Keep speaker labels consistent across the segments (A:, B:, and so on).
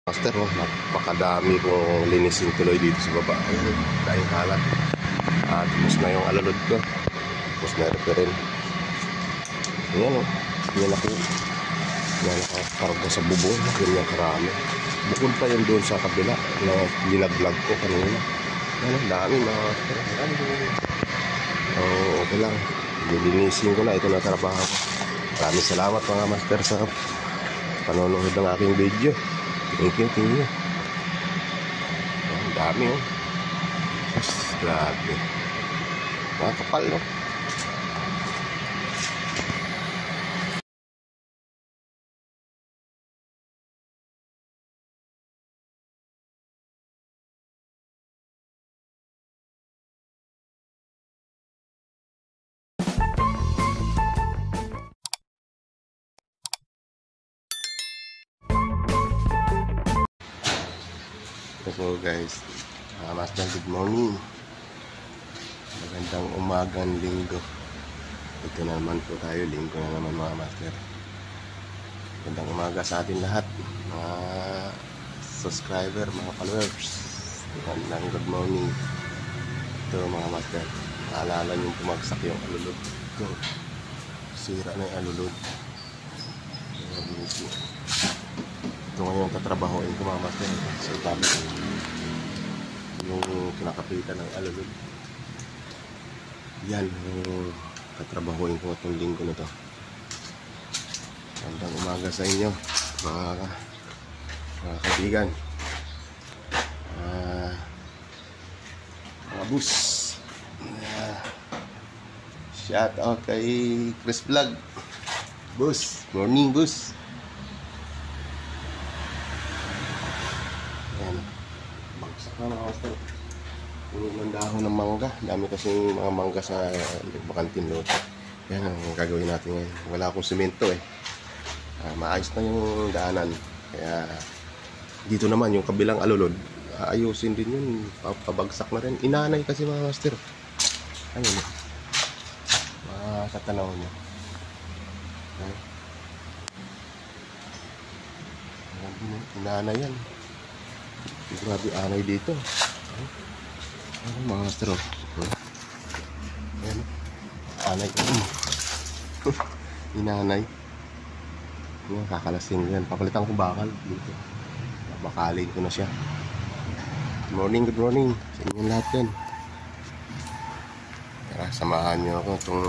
A: Master, oh, napakadami kong linisin tuloy dito sa baba. Ayun, dahil kalat. Tapos na yung alalod ko. Tapos na rin. Ayan, oh. Yan ako. Yan nakakarga sa bubong. Ganyan karami. Bukod pa yun doon sa kabila na linag-vlog ko kanina. Ayan, dami mga master. Oh, okay lang. Lilinisin ko na. Ito na trabaho ko. Maraming salamat mga master sa panonood ng aking video. Thank you. Ang dami, oh. Mas, grabe. Nakakapal, no? So guys, master, good morning. Magandang umagang linggo. Ito na naman po tayo, linggo na naman mga master. Magandang umaga sa atin lahat, mga subscriber, mga followers. Magandang good morning. Ito mga master, naalala nyo pumagsak yung alulod ko. Sira na yung alulod. Ito ngayon tatrabahoin ko mga master. So dami yung kinakapitan ng alulod. Yan yung tatrabahoin ko itong linggo na to. Magandang umaga sa inyo mga kaibigan, mga bus. Shout out kay Chris Vlog. Bus, morning bus. Mga master, puno ng dahon ng mangga. Dami kasi mga mangga sa bakantin lote. Yan ang gagawin natin ngayon. Wala akong simento eh. Maayos na yung daanan. Kaya dito naman yung kabilang alulod, ayusin din yun. Pabagsak na rin. Inanay kasi mga master. Ano yun? Makakatanaw nyo. Inanay yan. Grabe anay dito. Mga master. Ayan. Anay. Inanay. Kakalasing yan. Papalitan ko bakal dito. Bakalin ko na siya. Good morning sa inyo lahat yan. Tara, samahan nyo ako itong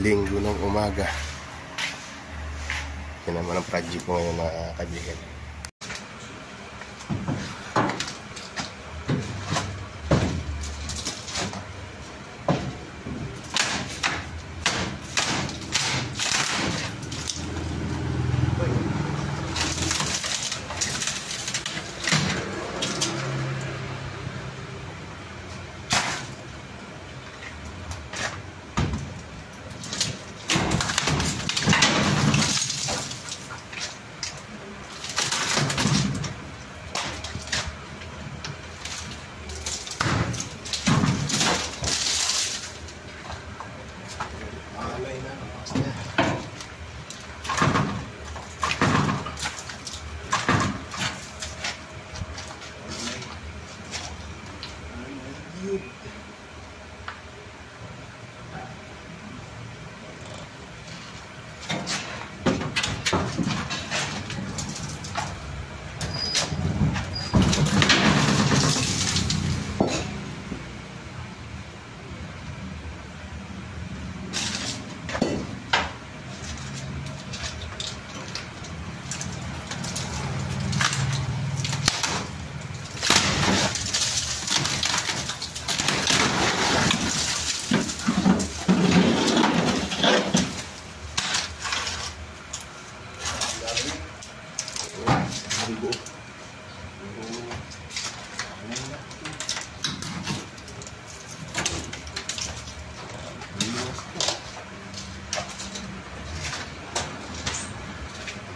A: linggo ng umaga. Yan naman ang project ko ngayon na kaibigan.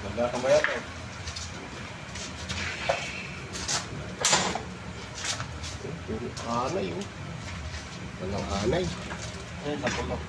A: Ganda kang bayat eh. Anay oh. Walang anay. Napulok.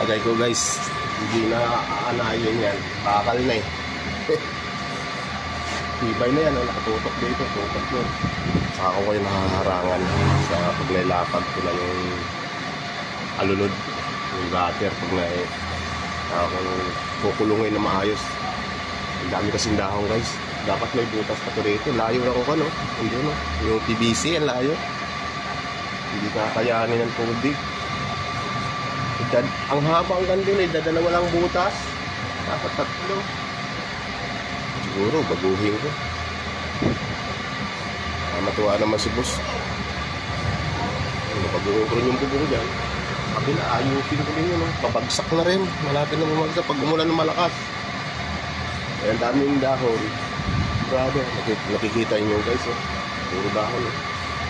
A: Lagay ko guys, hindi na aanayin yan. Bakal na eh. Tibay na yan, nakatutok dito, tutok yun. Saka ko kayo nakaharangan sa paglalapag ko na yung alulod, yung gutter pag na eh. Kung kukulungin na maayos. Ang dami kasing dahon guys. Dapat may butas pa to rito. Layo lang ko no. Hindi no. Yung PVC ang layo. Hindi kakayanin ng tubig. Ang haba ang ganda eh. Dadalawa lang butas. Dapat tatlo. Siguro baguhin ko. Matuwa naman si boss. Baguhin ko rin yung bubong dyan. Kabila, ayupin ko din yun. No? Pabagsak na rin. Malapit na bumagsak pag umulan ng malakas. Kaya ang daming dahon. Grabe. Nakikita nyo guys. Oh. Puro dahon. Oh.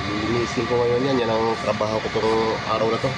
A: Lilinisin ko ngayon yan. Yan ang trabaho ko itong araw na to.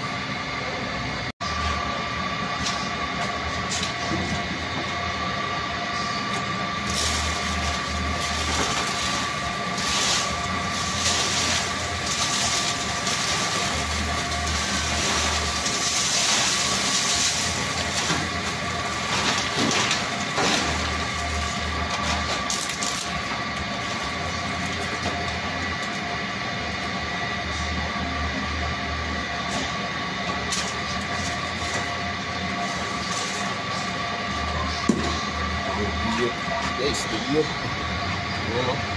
A: Guys, video. Ayan o.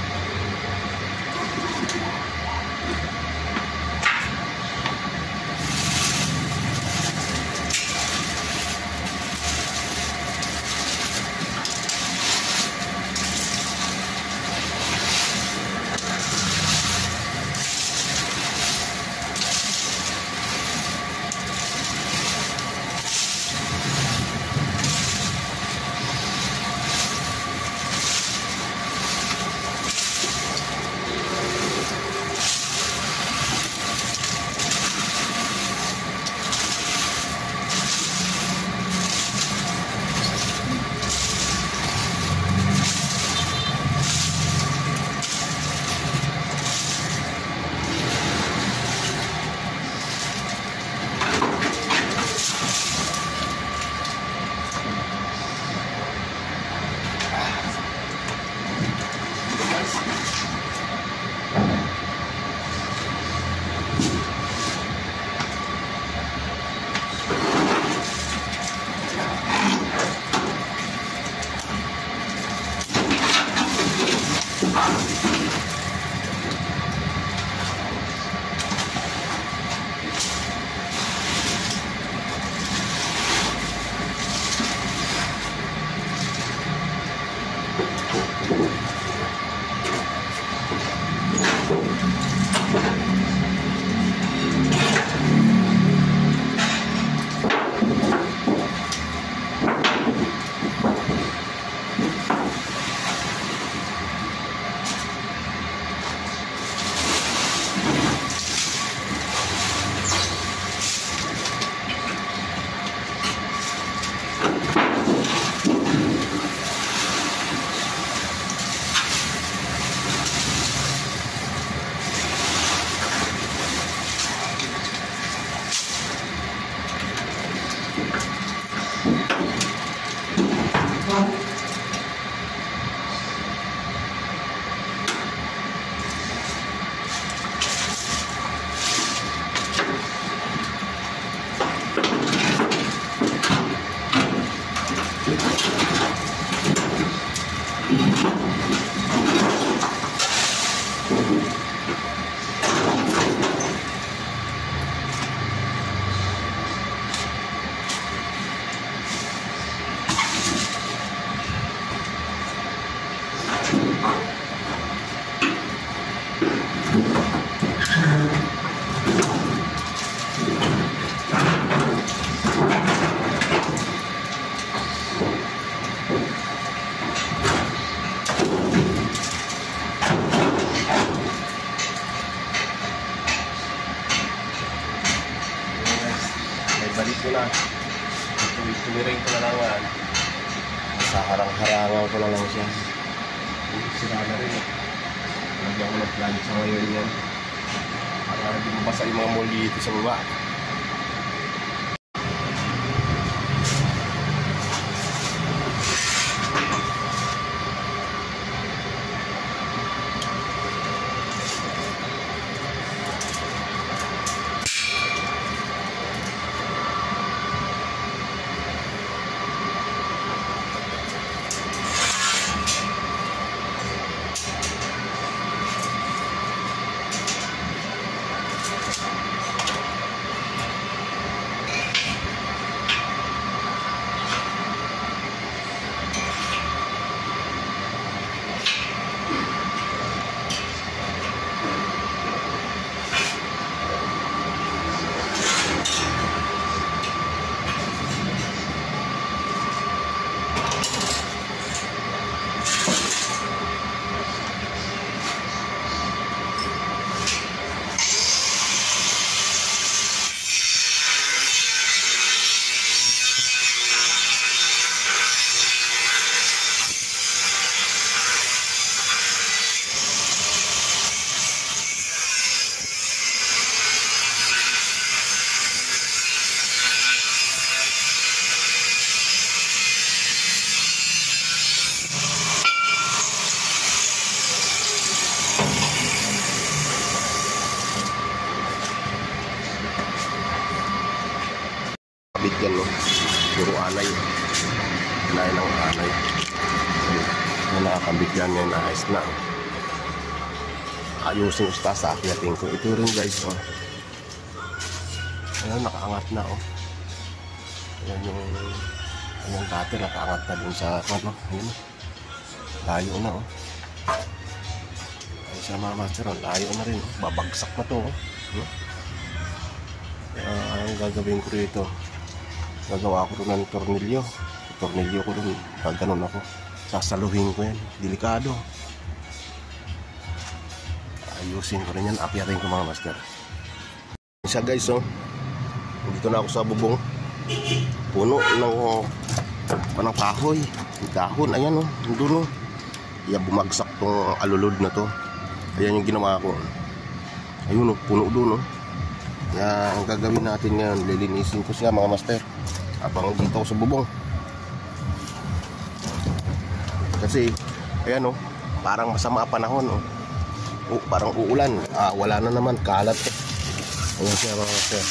A: balik ko na. Tumiring ko na lang yan. Sa harang-harangan ko na lang siya. Sira na rin. Lagyan ko ng plan sa ngayon yan. Para hindi mabasa yung mga molly dito sa baba. bigyan, no? Puro anay. Kinain ng anay. Yung nakakabit yan, yung ayos na. Ayusin usta sa akyatin ko. Ito rin guys, oh. Ayan, nakaangat na, oh. Ayan yung dati nakaangat na dun sa, ano, ayan, layo na, oh. Ay, siya mga master, oh. Layo na rin, oh. Babagsak na to, oh. Ang gagawin ko rito, gagawa ko rin ng tornilyo. Tornilyo ko dun, gaganon ako. Sasaluhin ko yan, delikado. Ayusin ko rin yan, apyatin ko mga master. Isa guys, oh. Dito na ako sa bubong. Puno ng kahoy. Dahon, ayan, oh. Doon, oh. Kaya bumagsak tong alulod na to. Ayan yung ginawa ko. Ayun, oh, puno doon, oh. Kaya ang gagawin natin ngayon, lilinisin ko siya mga master. Habang dito ako sa bubong. Kasi, ayan, oh, parang masama panahon, oh. Oh, parang uulan. Wala na naman, kalat. Ayan siya mga master.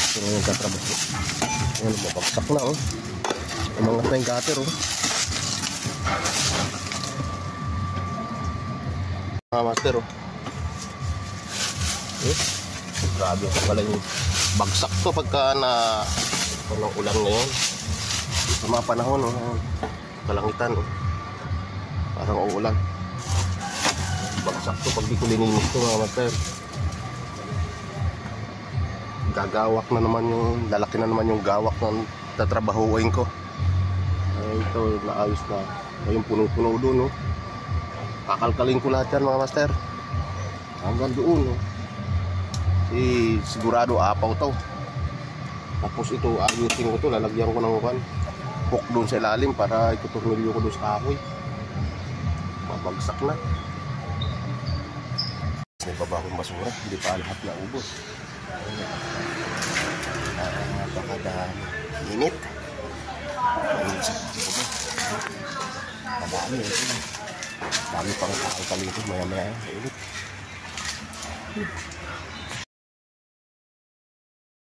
A: Ito na yung katrabaho. Ayan, mabagsak na, oh. Umangat na yung gutter, oh. Mga master, oh. Grabe ko pala yung bagsak to pagka na walang ulan ngayon. Sa mga panahon, oh, kalangitan, oh. Parang uulan. Bagsak to pag di ko lininis to mga master. Gagawak na naman yung, lalaki na naman yung gawak ng tatrabahuin ko. Ay, ito naayos na. Ay, yung puno-puno doon, oh. Kakalkalin ko lahat yan mga master. Hanggang doon, oh. Sigurado apaw to. Tapos ito ayusin ko to, lalagyan ko ng hook doon sa ilalim para itutornilyo ko doon sa kahoy. Mabagsak na. May babakong basura, hindi pa lahat na ubos. Napakadami init. Mainit sa kubo. Madami ito. Dami pang kakalkalin ito, maya-maya init.